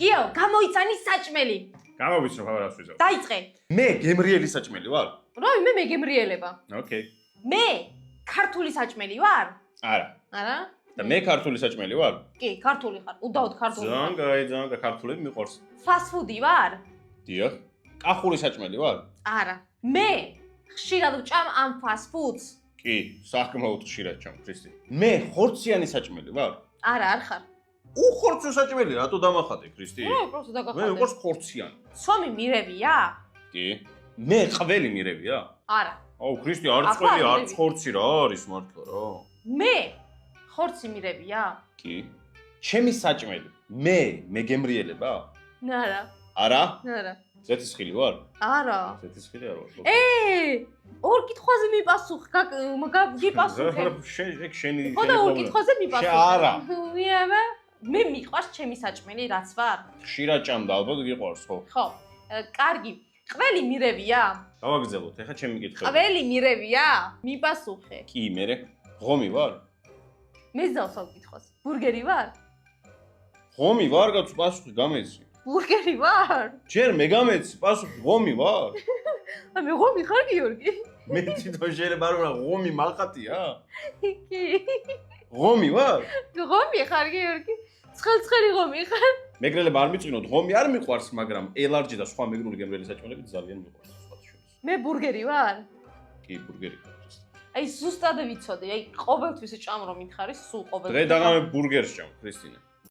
კიო, გამოიცანი საჭმელი. გამოვიცნო ხავარას ვიზავ. დაიწყე. მე გემრიელი საჭმელი ვარ? მე მეგემრიელება. ოკეი. მე ქართული საჭმელი ვარ? არა. არა? და მე ქართული საჭმელი ვარ? კი, ქართული ხარ. უდაოდ ქართული. ძალიან ქართულები მიყვარს. ფასტ-ფუდი ვარ? დიახ. კახური საჭმელი ვარ? არა. მე ხშირად ვჭამ ამ ფასტ-ფუდს? კი, საკმაოდ ხშირად ჩამ, ქრისტი. მე ხორციანი საჭმელი ვარ? არა, არ ხარ. უხორცო საჭმელი, რატო დამახატე, ქრისტი? პროსტო დაგახატე. მე მიყვარს ხორციანი. ცომი მირევია? კი. მე ყველი მირევია? არა. აუ, ქრისტი, არც ყველი, არც ხორცი რა არის მართლა რა. მე ხორცი მირევია? კი. ჩემი საჭმელი. მე გემრიელება? არა. არა? არა. ზეთისხილი ვარ? არა. ზეთისხილი არ ვარ. ორ კითხვაზე მიპასუხე, გიპასუხე. ეგ შენი ხო და ორ კითხვაზე მიპასუხე. არა. მიავა. მე მიყვარს ჩემი საჭმელი, რაც ვარ? ხშირად ჭამდა, ალბათ გიყვარს, ხო? ხო. კარგი. ყველი მირევია? გავაგზავნოთ, ეხლა ჩემი კითხვები. ყველი მირევია? მიპასუხე. კი, მე ღომი ვარ? მე ზავსავ კითხვას. ბურგერი ვარ? ღომი ვარ, გაქვს პასუხი გამეცი. ბურგერი ვარ? ჯერ მე გამეცი, პასუხი ღომი ვარ? მე ღომი ხარ გიორგი? მე თვითონ შეიძლება არ ვარ, ღომი მალხატია? კი. ღომი ვარ? ღომი ხარ გიორგი? ცხელი ღომი ხარ? მეგრელება არ მიწყინოთ, ღომი არ მიყვარს, მაგრამ ელარჯი და სხვა მეგრული გემრიელი საჭმელები ძალიან მიყვარს სხვათა შორის. მე ბურგერი ვარ? კი, ბურგერი ხარ. აი ზუსტად ვიცოდი, აი ყოველთვის ჭამ რომ მითხარი, სულ ყოველთვის. დღე დაღამე ბურგერს ჭამ, ქრისტინე.